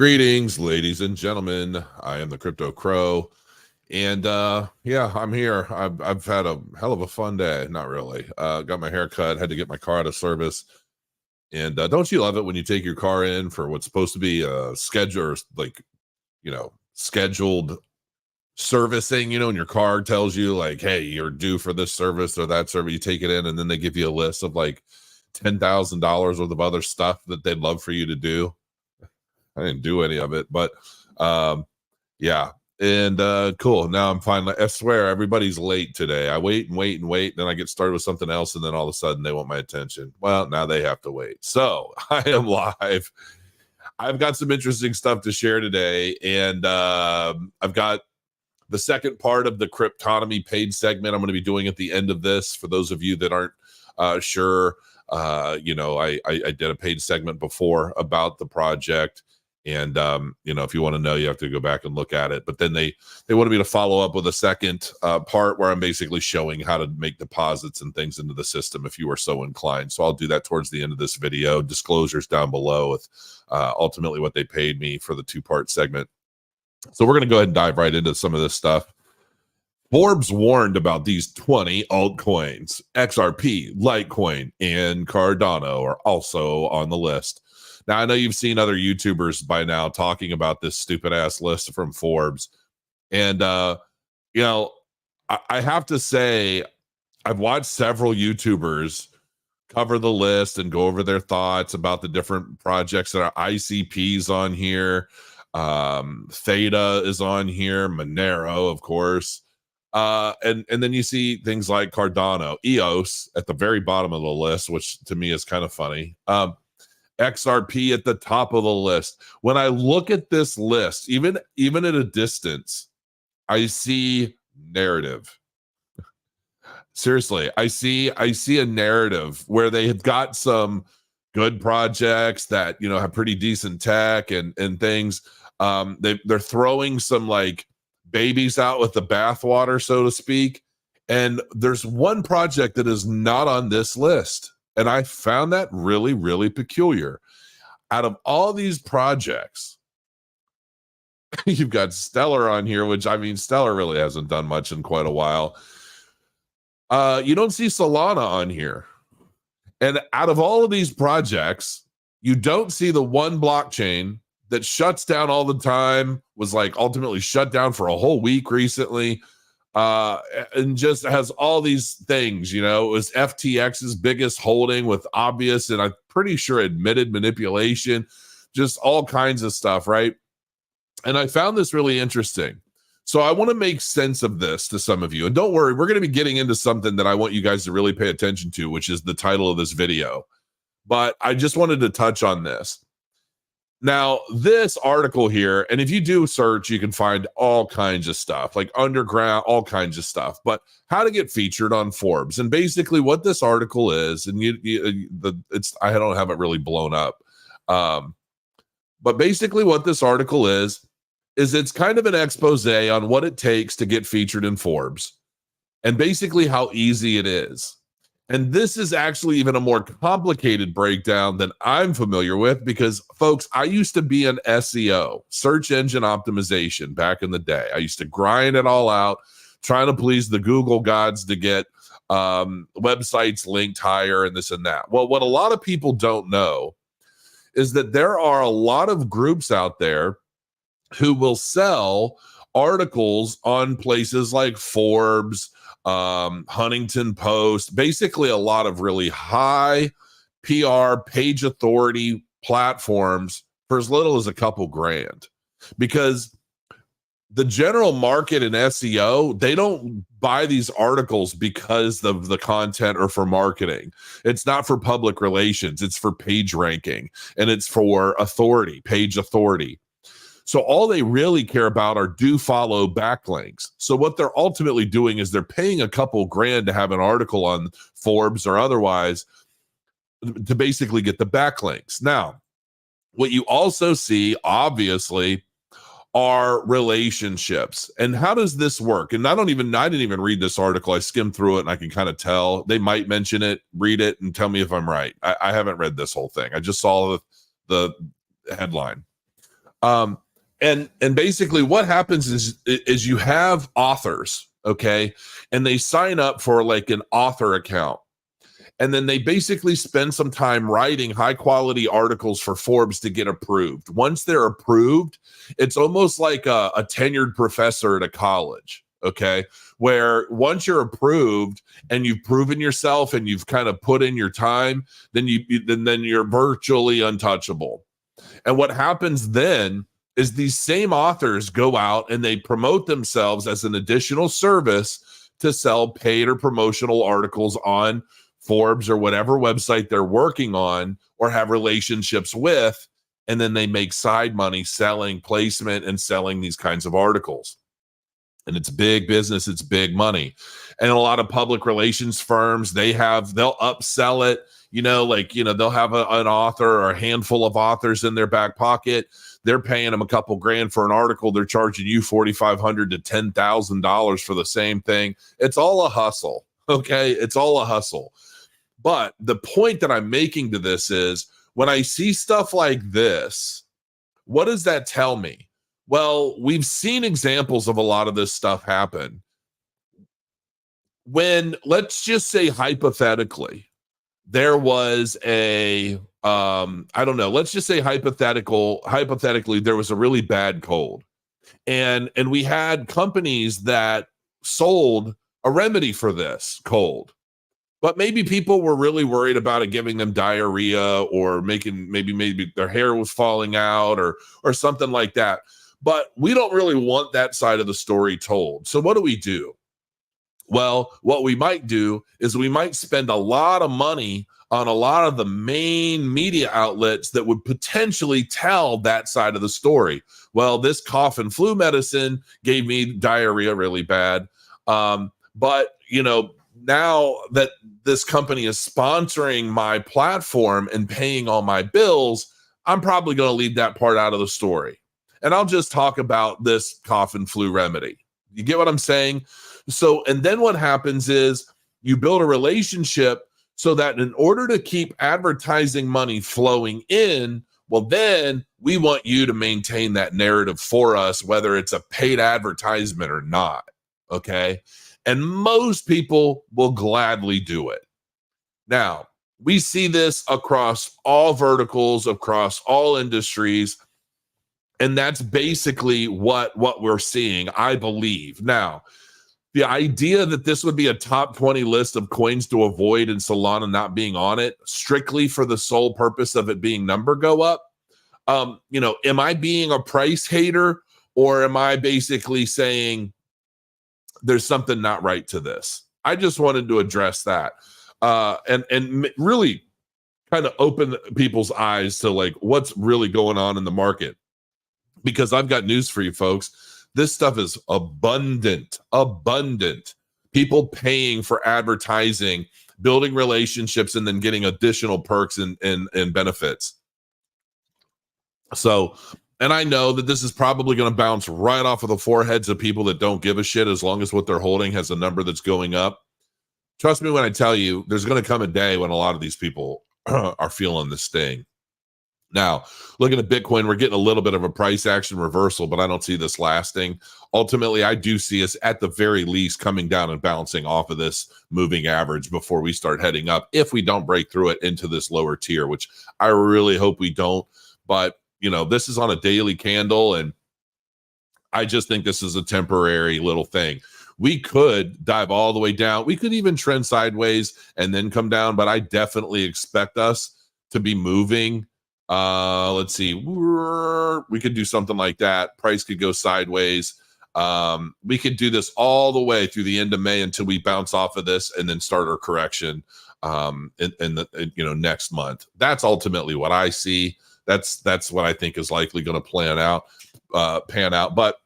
Greetings, ladies and gentlemen. I am the Crypto Crow, and yeah, I'm here. I've had a hell of a fun day. Not really. Got my hair cut. Had to get my car out of service. And don't you love it when you take your car in for what's supposed to be a schedule, like scheduled servicing? And your car tells you like, hey, you're due for this service or that service. You take it in, and then they give you a list of like $10,000 worth of other stuff that they'd love for you to do. I didn't do any of it, but yeah. And cool. Now I'm finally, I swear everybody's late today. I wait and wait and wait. Then I get started with something else. And then all of a sudden they want my attention. Well, now they have to wait. So I am live. I've got some interesting stuff to share today. And I've got the second part of the Cryptonomy paid segment I'm going to be doing at the end of this. For those of you that aren't sure, I did a paid segment before about the project. And if you want to know, you have to go back and look at it. But then they wanted me to follow up with a second part where I'm basically showing how to make deposits and things into the system if you are so inclined. So I'll do that towards the end of this video. Disclosures down below with ultimately what they paid me for the two-part segment. So we're going to go ahead and dive right into some of this stuff. Forbes warned about these 20 altcoins. XRP, Litecoin, and Cardano are also on the list. Now, I know you've seen other YouTubers by now talking about this stupid ass list from Forbes. And, I have to say, I've watched several YouTubers cover the list and go over their thoughts about the different projects that are ICPs on here. Theta is on here, Monero, of course. And then you see things like Cardano, EOS at the very bottom of the list, which to me is kind of funny. XRP at the top of the list. When I look at this list, even at a distance, I see narrative. Seriously, I see a narrative where they have got some good projects that have pretty decent tech and things. They're throwing some like babies out with the bathwater, so to speak. And there's one project that is not on this list. And I found that really, really peculiar. Out of all these projects, you've got Stellar on here, which Stellar really hasn't done much in quite a while. You don't see Solana on here. And out of all of these projects, you don't see the one blockchain that shuts down all the time, was like ultimately shut down for a whole week recently. And just has all these things, it was FTX's biggest holding with obvious and I'm pretty sure admitted manipulation, just all kinds of stuff, right? And I found this really interesting. So I want to make sense of this to some of you. And don't worry, we're going to be getting into something that I want you guys to really pay attention to, which is the title of this video. But I just wanted to touch on this. Now, this article here, and if you do search, you can find all kinds of stuff, like underground, all kinds of stuff, but how to get featured on Forbes. And basically what this article is, and I don't have it really blown up. But basically what this article is it's kind of an expose on what it takes to get featured in Forbes and basically how easy it is. And this is actually even a more complicated breakdown than I'm familiar with because, folks, I used to be an SEO, search engine optimization, back in the day. I used to grind it all out, trying to please the Google gods to get websites linked higher and this and that. Well, what a lot of people don't know is that there are a lot of groups out there who will sell articles on places like Forbes, Huntington Post, basically a lot of really high PR page authority platforms for as little as a couple grand, because the general market in SEO, they don't buy these articles because of the content or for marketing. It's not for public relations. It's for page ranking and it's for authority, page authority. So all they really care about are do follow backlinks. So what they're ultimately doing is they're paying a couple grand to have an article on Forbes or otherwise to basically get the backlinks. Now, what you also see, obviously, are relationships. And how does this work? And I didn't even read this article. I skimmed through it and I can kind of tell. They might mention it, read it, and tell me if I'm right. I haven't read this whole thing. I just saw the headline. And basically what happens is you have authors, okay, and they sign up for like an author account. And then they basically spend some time writing high quality articles for Forbes to get approved. Once they're approved, it's almost like a tenured professor at a college, okay? Where once you're approved and you've proven yourself and you've kind of put in your time, then then you're virtually untouchable. And what happens then is these same authors go out and they promote themselves as an additional service to sell paid or promotional articles on Forbes or whatever website they're working on or have relationships with, and then they make side money selling placement and selling these kinds of articles. And it's big business, it's big money. And a lot of public relations firms, they'll upsell it, they'll have an author or a handful of authors in their back pocket. They're paying them a couple grand for an article. They're charging you $4,500 to $10,000 for the same thing. It's all a hustle. Okay, it's all a hustle. But the point that I'm making to this is when I see stuff like this, what does that tell me? Well, we've seen examples of a lot of this stuff happen. When, let's just say hypothetically, there was let's just say hypothetically, there was a really bad cold. And we had companies that sold a remedy for this cold. But maybe people were really worried about it giving them diarrhea or maybe their hair was falling out or something like that. But we don't really want that side of the story told. So what do? Well, what we might do is we might spend a lot of money on a lot of the main media outlets that would potentially tell that side of the story. Well, this cough and flu medicine gave me diarrhea really bad. But, now that this company is sponsoring my platform and paying all my bills, I'm probably going to leave that part out of the story. And I'll just talk about this cough and flu remedy. You get what I'm saying? So, and then what happens is you build a relationship so that in order to keep advertising money flowing in, well, then we want you to maintain that narrative for us, whether it's a paid advertisement or not. Okay. And most people will gladly do it. Now, we see this across all verticals, across all industries. And that's basically what we're seeing, I believe. Now, the idea that this would be a top 20 list of coins to avoid and Solana not being on it, strictly for the sole purpose of it being number go up, am I being a price hater, or am I basically saying there's something not right to this? I just wanted to address that and really kind of open people's eyes to like what's really going on in the market. Because I've got news for you folks. This stuff is abundant. People paying for advertising, building relationships, and then getting additional perks and benefits. So, and I know that this is probably going to bounce right off of the foreheads of people that don't give a shit as long as what they're holding has a number that's going up. Trust me when I tell you, there's going to come a day when a lot of these people are feeling the sting. Now, looking at Bitcoin, we're getting a little bit of a price action reversal, but I don't see this lasting. Ultimately, I do see us at the very least coming down and bouncing off of this moving average before we start heading up, if we don't break through it into this lower tier, which I really hope we don't. But, this is on a daily candle, and I just think this is a temporary little thing. We could dive all the way down. We could even trend sideways and then come down, but I definitely expect us to be moving. Let's see. We could do something like that. Price could go sideways. We could do this all the way through the end of May until we bounce off of this and then start our correction in the next month. That's ultimately what I see. That's what I think is likely going to pan out. But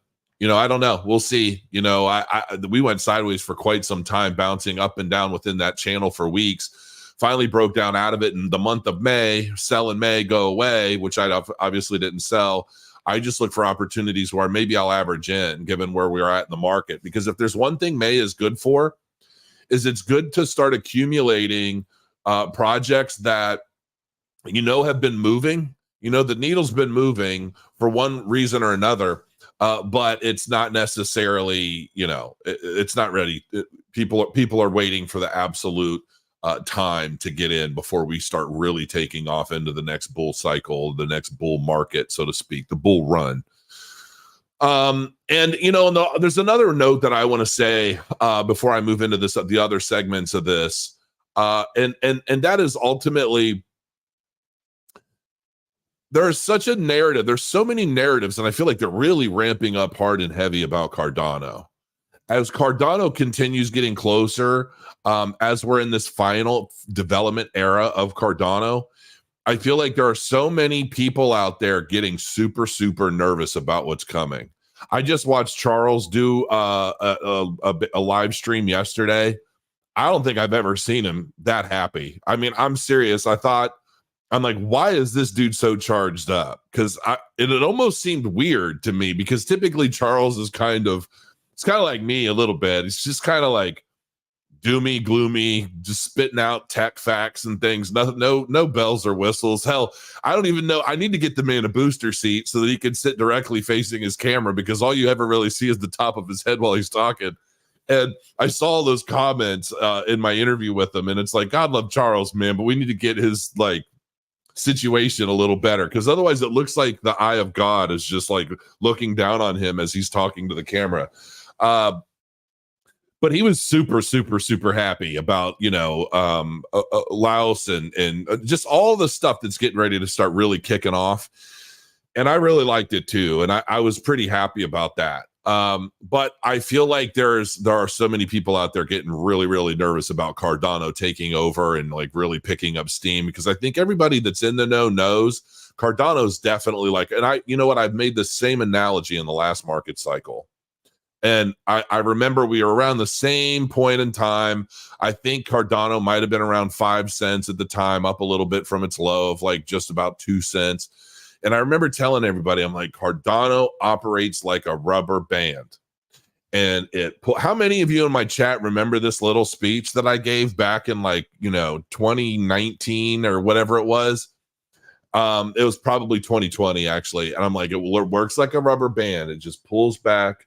I don't know. We'll see. We went sideways for quite some time, bouncing up and down within that channel for weeks. Finally broke down out of it in the month of May. Sell in May, go away, which I obviously didn't sell. I just look for opportunities where maybe I'll average in, given where we're at in the market. Because if there's one thing May is good for, is it's good to start accumulating projects that have been moving. The needle's been moving for one reason or another, but it's not necessarily, it's not ready. People are waiting for the absolute time to get in before we start really taking off into the next bull cycle, the next bull market, so to speak, the bull run. There's another note that I want to say before I move into the other segments of this, and that is ultimately, there's such a narrative. There's so many narratives, and I feel like they're really ramping up hard and heavy about Cardano. As Cardano continues getting closer, as we're in this final development era of Cardano, I feel like there are so many people out there getting super, super nervous about what's coming. I just watched Charles do a live stream yesterday. I don't think I've ever seen him that happy. I mean, I'm serious. I'm like, why is this dude so charged up? Because it almost seemed weird to me, because typically Charles is kind of like me a little bit. It's just kind of like doomy, gloomy, just spitting out tech facts and things. No bells or whistles. Hell, I don't even know. I need to get the man a booster seat so that he can sit directly facing his camera, because all you ever really see is the top of his head while he's talking. And I saw those comments in my interview with him, and it's like, God love Charles, man, but we need to get his situation a little better, because otherwise it looks like the eye of God is just like looking down on him as he's talking to the camera. But he was super, super, super happy about, Laos and just all the stuff that's getting ready to start really kicking off. And I really liked it too. And I was pretty happy about that. But I feel like there are so many people out there getting really, really nervous about Cardano taking over and really picking up steam, because I think everybody that's in the know knows Cardano's definitely and I've made the same analogy in the last market cycle. And I remember we were around the same point in time. I think Cardano might have been around 5 cents at the time, up a little bit from its low of just about 2 cents. And I remember telling everybody, I'm like, Cardano operates like a rubber band. And how many of you in my chat remember this little speech that I gave back in 2019 or whatever it was? It was probably 2020 actually. And I'm like, it works like a rubber band. It just pulls back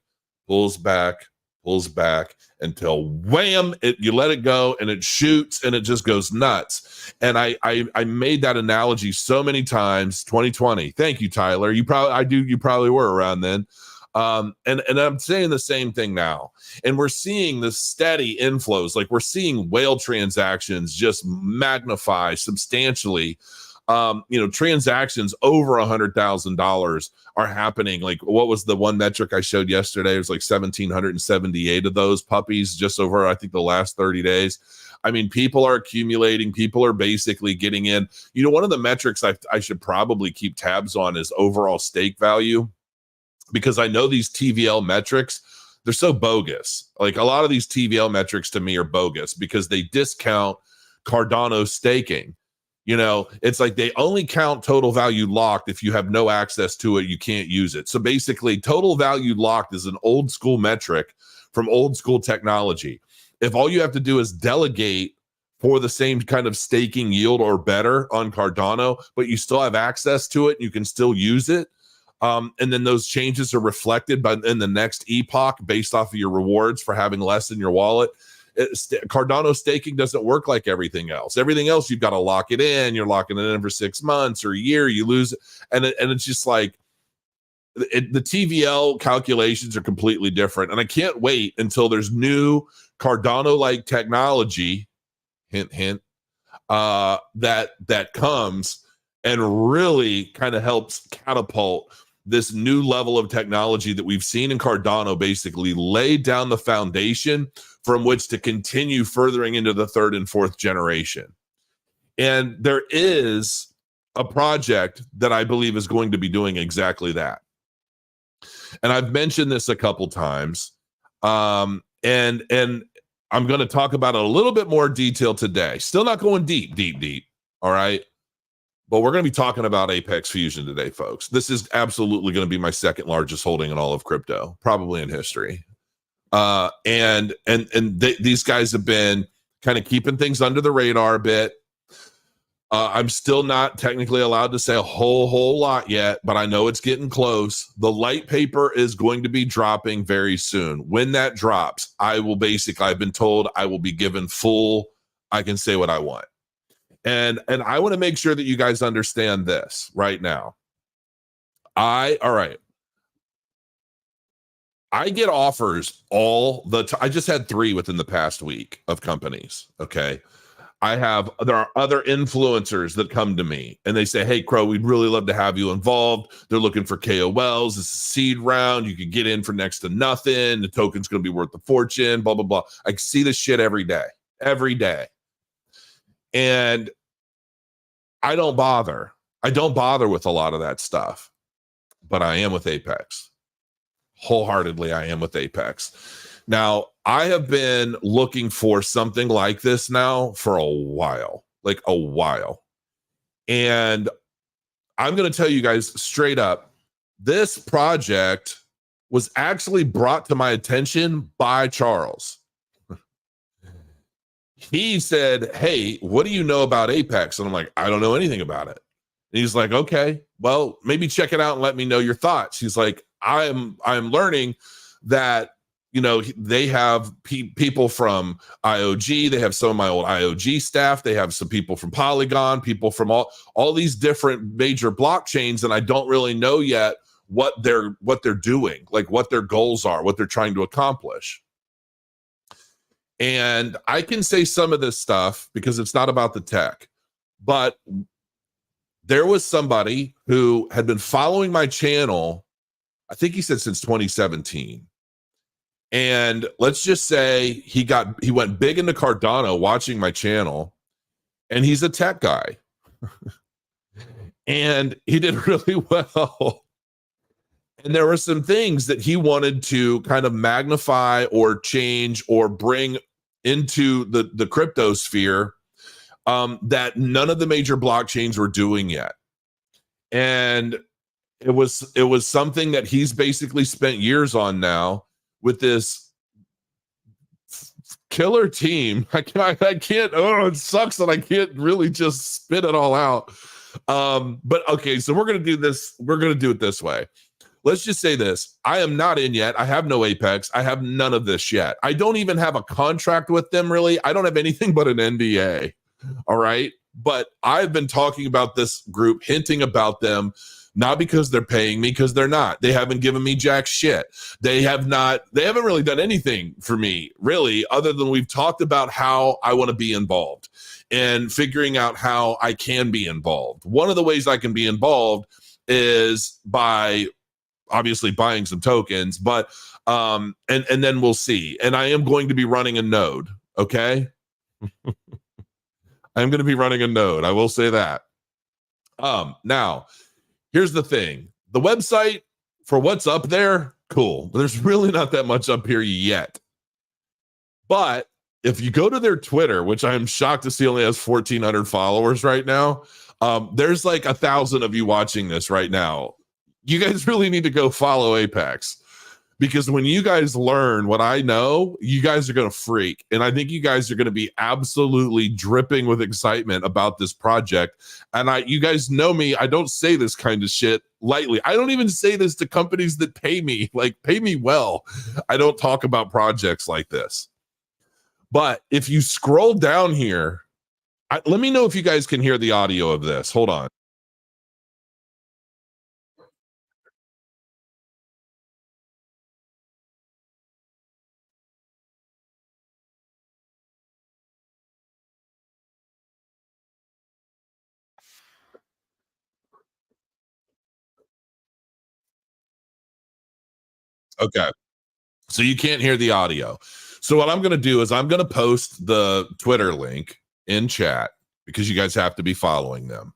until wham, you let it go and it shoots and it just goes nuts. And I made that analogy so many times. 2020. Thank you, Tyler. You probably were around then. And I'm saying the same thing now. And we're seeing the steady inflows. We're seeing whale transactions just magnify substantially. Transactions over $100,000 are happening. What was the one metric I showed yesterday? It was 1,778 of those puppies just over, I think, the last 30 days. I mean, people are accumulating. People are basically getting in. One of the metrics I should probably keep tabs on is overall stake value, because I know these TVL metrics, they're so bogus. A lot of these TVL metrics to me are bogus because they discount Cardano staking. It's like they only count total value locked. If you have no access to it, you can't use it. So basically, total value locked is an old school metric from old school technology. If all you have to do is delegate for the same kind of staking yield or better on Cardano, but you still have access to it, and you can still use it. And then those changes are reflected in the next epoch based off of your rewards for having less in your wallet. Cardano staking doesn't work like everything else. Everything else, you've got to lock it in. You're locking it in for 6 months or a year. You lose it. And it's just the TVL calculations are completely different. And I can't wait until there's new Cardano-like technology, hint, hint, that comes and really kind of helps catapult this new level of technology that we've seen in Cardano, basically lay down the foundation from which to continue furthering into the 3rd and 4th generation. And there is a project that I believe is going to be doing exactly that. And I've mentioned this a couple times. And I'm going to talk about it a little bit more detail today. Still not going deep. All right. But we're going to be talking about Apex Fusion today, folks. This is absolutely going to be my 2nd largest holding in all of crypto, probably in history. These guys have been kind of keeping things under the radar a bit. I'm still not technically allowed to say a whole lot yet, but I know it's getting close. The light paper is going to be dropping very soon. When that drops, I've been told I will be given full, I can say what I want. And I want to make sure that you guys understand this right now. All right. I get offers all the time. I just had 3 within the past week of companies. Okay. There are other influencers that come to me and they say, "Hey, Crow, we'd really love to have you involved. They're looking for KOLs. It's a seed round. You could get in for next to nothing. The token's going to be worth a fortune, blah, blah, blah." I see this shit every day. And I don't bother. I don't bother with a lot of that stuff, but I am with Apex. Wholeheartedly, I am with Apex. Now, I have been looking for something like this now for a while, And I'm going to tell you guys straight up, this project was actually brought to my attention by Charles. He said, "Hey, what do you know about Apex?" And I'm like, "I don't know anything about it." And he's like, "Okay, well, maybe check it out and let me know your thoughts." He's like, I'm learning that, they have people from IOG. They have some of my old IOG staff. They have some people from Polygon, people from all these different major blockchains. And I don't really know yet what they're doing, like what their goals are, what they're trying to accomplish. And I can say some of this stuff because it's not about the tech, but there was somebody who had been following my channel, I think he said since 2017. And let's just say he went big into Cardano watching my channel, and he's a tech guy. And he did really well. And there were some things that he wanted to kind of magnify or change or bring into the crypto sphere that none of the major blockchains were doing yet. And it was something that he's basically spent years on now with this killer team. I can't, oh, it sucks that I can't really just spit it all out. But okay, so we're going to do this. We're going to do it this way. Let's just say this. I am not in yet. I have no Apex. I have none of this yet. I don't even have a contract with them, really. I don't have anything but an NDA. All right. But I've been talking about this group, hinting about them, not because they're paying me, because they're not. They haven't given me jack shit. They haven't really done anything for me, really, other than we've talked about how I want to be involved and figuring out how I can be involved. One of the ways I can be involved is by obviously buying some tokens, but and then we'll see. And I am going to be running a node, okay? I'm going to be running a node. I will say that. Now, here's the thing. The website, for what's up there, cool. But there's really not that much up here yet. But if you go to their Twitter, which I'm shocked to see only has 1,400 followers right now, there's like 1,000 of you watching this right now. You guys really need to go follow Apex, because when you guys learn what I know, you guys are going to freak. And I think you guys are going to be absolutely dripping with excitement about this project. And you guys know me. I don't say this kind of shit lightly. I don't even say this to companies that pay me well. I don't talk about projects like this. But if you scroll down here, let me know if you guys can hear the audio of this. Hold on. Okay. So you can't hear the audio. So what I'm going to do is I'm going to post the Twitter link in chat, because you guys have to be following them.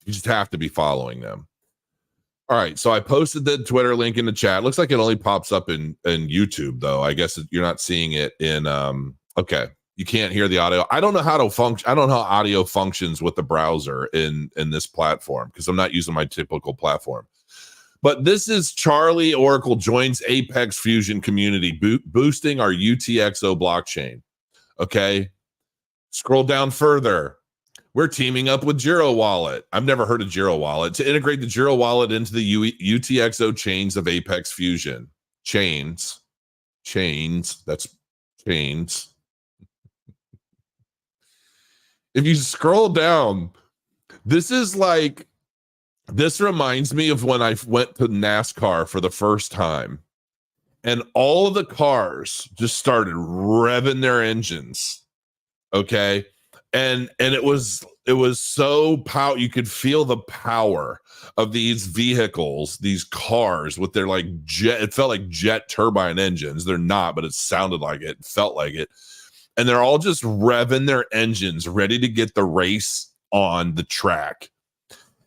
You just have to be following them. All right. So I posted the Twitter link in the chat. Looks like it only pops up in YouTube, though. I guess you're not seeing it in okay. You can't hear the audio. I don't know how to function. I don't know how audio functions with the browser in this platform, because I'm not using my typical platform. But this is Charlie Oracle joins Apex Fusion community, boosting our UTXO blockchain. Okay. Scroll down further. We're teaming up with Giro Wallet. I've never heard of Giro Wallet to integrate the Giro Wallet into the UTXO chains of Apex Fusion. Chains. That's chains. If you scroll down, this reminds me of when I went to NASCAR for the first time, and all of the cars just started revving their engines. Okay. And it was so you could feel the power of these vehicles, these cars with their like it felt like jet turbine engines. They're not, but it sounded like it felt like it. And they're all just revving their engines, ready to get the race on the track.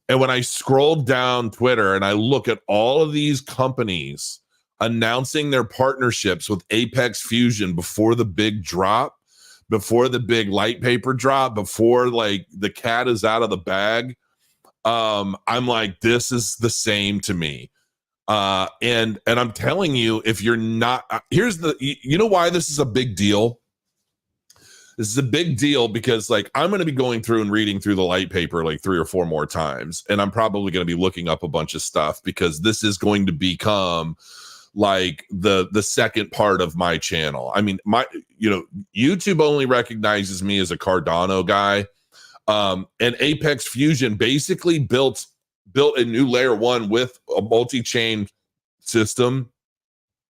And when I scroll down Twitter and I look at all of these companies announcing their partnerships with Apex Fusion before the big drop, before the big light paper drop, before like the cat is out of the bag, I'm like, this is the same to me. And I'm telling you, if you're not, you know why this is a big deal? This is a big deal because like I'm going to be going through and reading through the light paper like 3 or 4 more times, and I'm probably going to be looking up a bunch of stuff because this is going to become like the second part of my channel. I mean, YouTube only recognizes me as a Cardano guy, and Apex Fusion basically built a new layer 1 with a multi-chain system,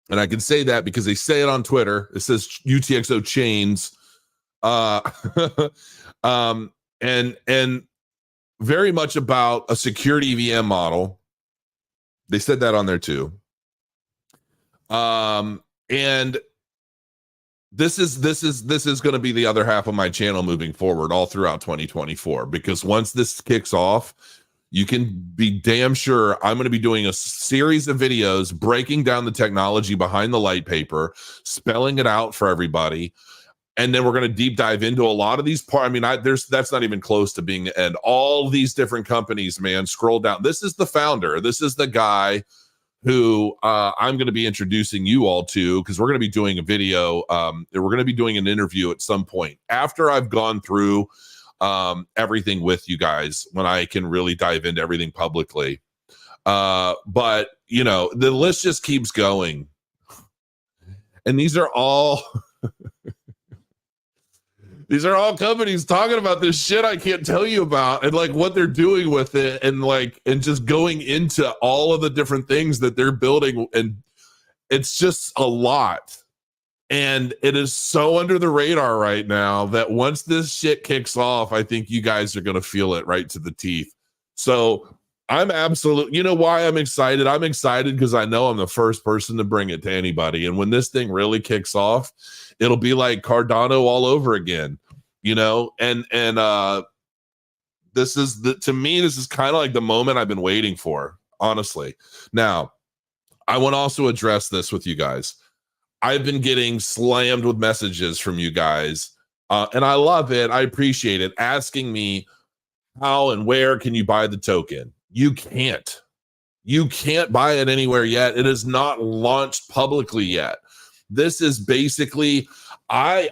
and I can say that because they say it on Twitter. It says UTXO chains. And very much about a security VM model. They said that on there too. And this is going to be the other half of my channel moving forward all throughout 2024, because once this kicks off, you can be damn sure I'm going to be doing a series of videos breaking down the technology behind the light paper, spelling it out for everybody. And then we're going to deep dive into a lot of these parts. I mean, that's not even close to being the end. All these different companies, man, scroll down. This is the founder. This is the guy who I'm going to be introducing you all to, because we're going to be doing a video. We're going to be doing an interview at some point after I've gone through everything with you guys, when I can really dive into everything publicly. But, you know, the list just keeps going. And these are all... These are all companies talking about this shit I can't tell you about, and like what they're doing with it, and just going into all of the different things that they're building. And it's just a lot. And it is so under the radar right now that once this shit kicks off, I think you guys are going to feel it right to the teeth. So I'm you know why I'm excited? I'm excited because I know I'm the first person to bring it to anybody. And when this thing really kicks off, it'll be like Cardano all over again, you know? And this is to me, this is kind of like the moment I've been waiting for, honestly. Now, I want to also address this with you guys. I've been getting slammed with messages from you guys, and I love it. I appreciate it. Asking me how and where can you buy the token? You can't buy it anywhere yet. It is not launched publicly yet. This is basically, I've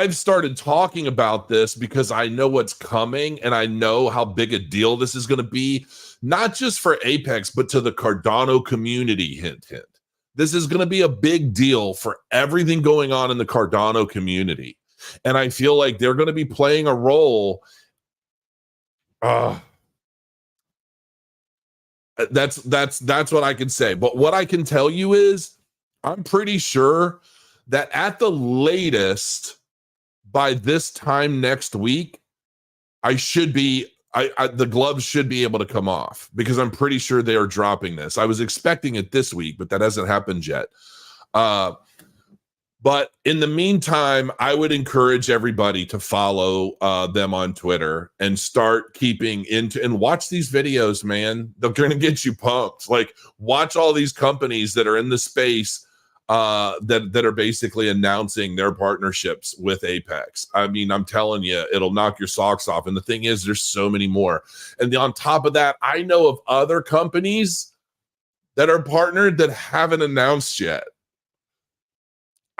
started talking about this because I know what's coming, and I know how big a deal this is going to be, not just for Apex, but to the Cardano community. Hint, hint. This is going to be a big deal for everything going on in the Cardano community. And I feel like they're going to be playing a role. That's what I can say. But what I can tell you is I'm pretty sure that at the latest, by this time next week, the gloves should be able to come off, because I'm pretty sure they are dropping this. I was expecting it this week, but that hasn't happened yet. But in the meantime, I would encourage everybody to follow them on Twitter and start keeping into and watch these videos, man. They're going to get you pumped. Like, watch all these companies that are in the space that are basically announcing their partnerships with Apex. I mean, I'm telling you, it'll knock your socks off. And the thing is, there's so many more. And on top of that, I know of other companies that are partnered that haven't announced yet.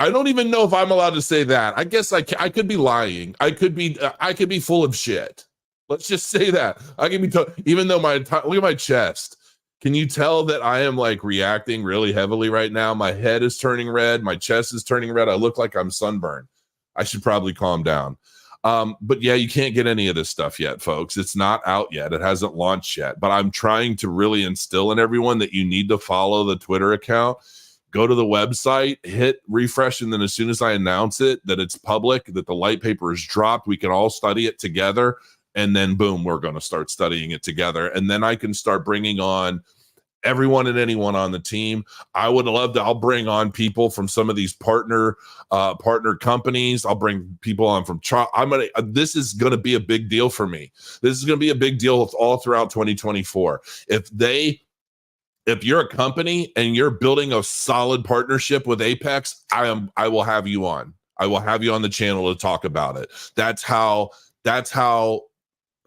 I don't even know if I'm allowed to say that. I guess I could be lying. I could be full of shit. Let's just say that. I can be even though look at my chest. Can you tell that I am like reacting really heavily right now? My head is turning red. My chest is turning red. I look like I'm sunburned. I should probably calm down. But yeah, you can't get any of this stuff yet, folks. It's not out yet. It hasn't launched yet. But I'm trying to really instill in everyone that you need to follow the Twitter account. Go to the website, hit refresh, and then as soon as I announce it, that it's public, that the light paper is dropped, we can all study it together. And then boom, we're going to start studying it together. And then I can start bringing on everyone and anyone on the team. I would love to, I'll bring on people from some of these partner companies. I'll bring people on from, this is going to be a big deal for me. This is going to be a big deal all throughout 2024. If you're a company and you're building a solid partnership with Apex, I will have you on. I will have you on the channel to talk about it. That's how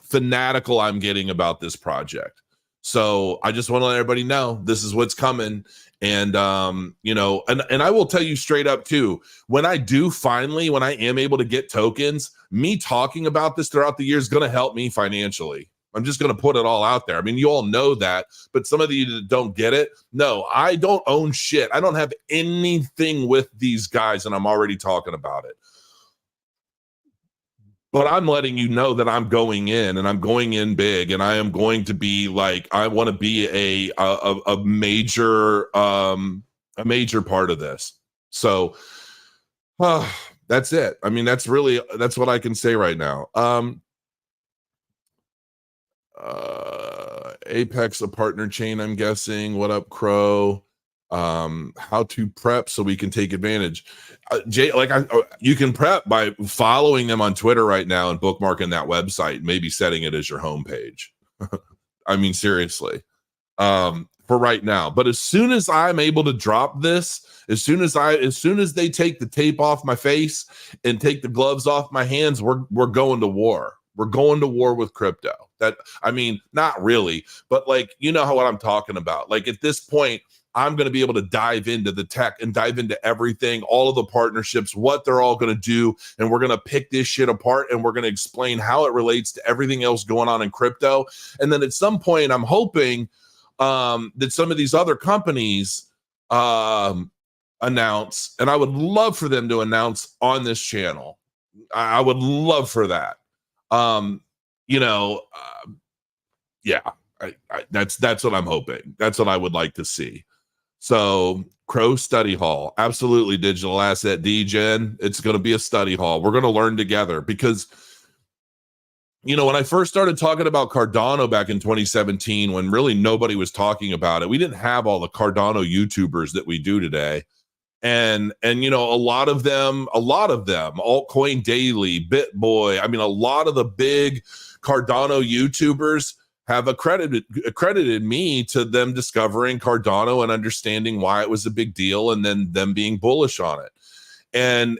fanatical I'm getting about this project. So I just want to let everybody know this is what's coming. And and I will tell you straight up too, when I am able to get tokens, me talking about this throughout the year is going to help me financially. I'm just going to put it all out there. I mean, you all know that, but some of you that don't get it, no, I don't own shit. I don't have anything with these guys, and I'm already talking about it. But I'm letting you know that I'm going in, and I'm going in big, and I am going to be like, I want to be a major part of this. So that's it. I mean, that's what I can say right now. Apex, a partner chain, I'm guessing. What up, Crow? How to prep so we can take advantage. Jay, you can prep by following them on Twitter right now and bookmarking that website, maybe setting it as your homepage. I mean, seriously, for right now. But as soon as I'm able to drop this, as soon as they take the tape off my face and take the gloves off my hands, we're going to war. We're going to war with crypto. Not really, but what I'm talking about. Like at this point, I'm going to be able to dive into the tech and dive into everything, all of the partnerships, what they're all going to do. And we're going to pick this shit apart and we're going to explain how it relates to everything else going on in crypto. And then at some point, I'm hoping that some of these other companies announce, and I would love for them to announce on this channel. I would love for that. That's what I'm hoping. That's what I would like to see. So Crow Study Hall, absolutely. Digital Asset DGen, it's going to be a study hall. We're going to learn together because, when I first started talking about Cardano back in 2017, when really nobody was talking about it, we didn't have all the Cardano YouTubers that we do today. And a lot of them, Altcoin Daily, BitBoy, a lot of the big Cardano YouTubers have accredited me to them discovering Cardano and understanding why it was a big deal and then them being bullish on it. And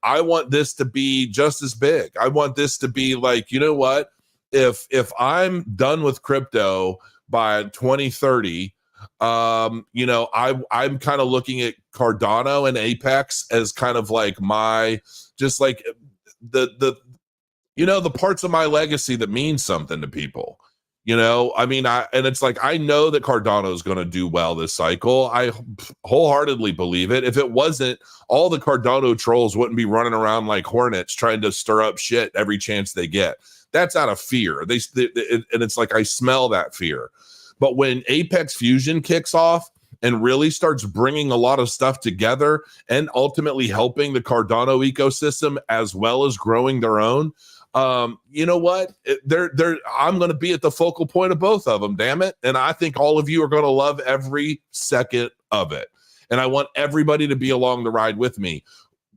I want this to be just as big. I want this to be like, you know what? If I'm done with crypto by 2030, I'm kind of looking at Cardano and Apex as kind of like my, just like the parts of my legacy that mean something to people. And it's like, I know that Cardano is going to do well this cycle. I wholeheartedly believe it. If it wasn't, all the Cardano trolls wouldn't be running around like hornets trying to stir up shit every chance they get. That's out of fear. And it's like, I smell that fear. But when Apex Fusion kicks off and really starts bringing a lot of stuff together and ultimately helping the Cardano ecosystem as well as growing their own, you know what? I'm going to be at the focal point of both of them, damn it. And I think all of you are going to love every second of it. And I want everybody to be along the ride with me.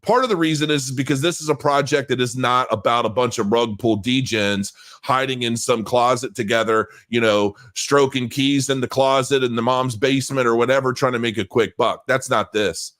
Part of the reason is because this is a project that is not about a bunch of rug pull degens hiding in some closet together, stroking keys in the closet in the mom's basement or whatever, trying to make a quick buck. That's not this.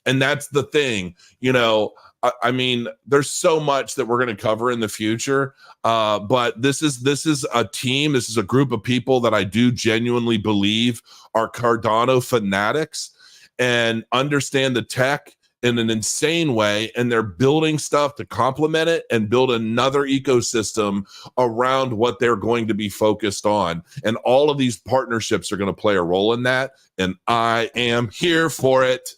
And that's the thing, there's so much that we're going to cover in the future. But this is a team. This is a group of people that I do genuinely believe are Cardano fanatics and understand the tech in an insane way, and they're building stuff to complement it and build another ecosystem around what they're going to be focused on. And all of these partnerships are going to play a role in that. And I am here for it.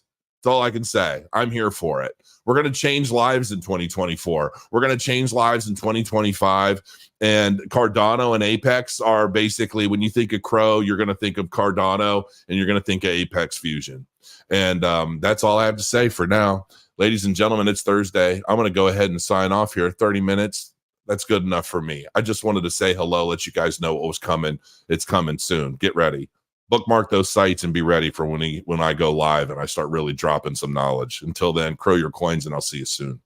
That's all I can say. I'm here for it. We're going to change lives in 2024. We're going to change lives in 2025. And Cardano and Apex are basically, when you think of Crow, you're going to think of Cardano and you're going to think of Apex Fusion. And that's all I have to say for now. Ladies and gentlemen, it's Thursday. I'm going to go ahead and sign off here. 30 minutes. That's good enough for me. I just wanted to say hello, let you guys know what was coming. It's coming soon. Get ready. Bookmark those sites and be ready for when I go live and I start really dropping some knowledge. Until then, crow your coins and I'll see you soon.